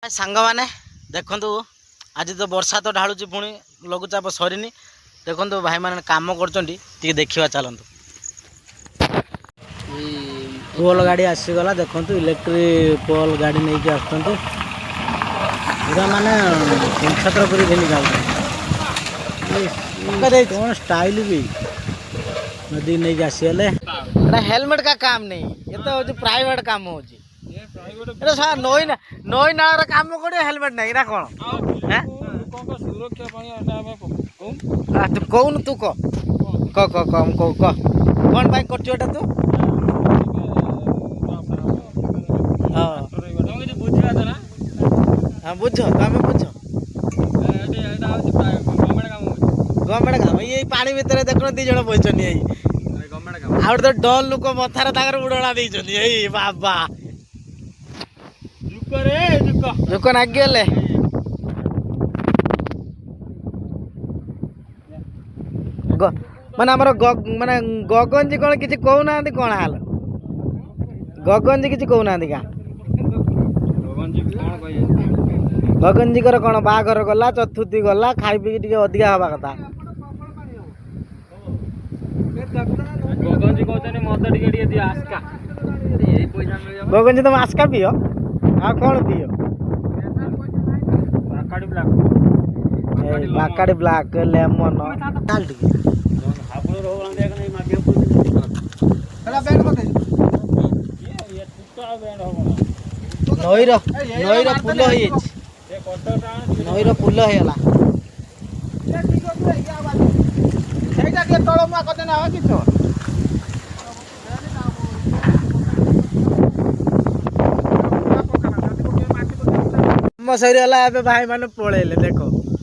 सांग मैंने देखु आज तो वर्षा तो ढालुची पुणी लघुचाप सरीनी देखो भाई मैंने कम कर देखा चलतु पोल गाड़ी आसीगला देखु इलेक्ट्रिक पोल गाड़ी नहीं कि पूरा माने छत्र कर कौन स्टाइल भी नदी नहीं आसीगले हेलमेट का काम नहीं ये तो हूँ प्राइवेट काम हो नई नई नाल काम कर हेलमेट नहीं ना कौन तू कौन तू कह कौन भाई कर तू हाँ बुझ तुम बुझ गवर्नमेंट काम ये पानी भितर देखो दी जन बही आउ तो डल लोक मथार उड़ना दे बाबा जुक नागिगले माने आमर माने गगन जी कौन किसी कहना कौन हाल गगन जी किसी कहना क्या गगन जी कौन बाघर गला चतुर्थी गला खाई पी टे अधिका हवा कथा गगन जी तुम आस्का पियो हाँ कौन पियो बाकाड़ी ब्लैक लेमन नईर पुल नईर पुल होगा सरीगला भाई मैंने पलैले देख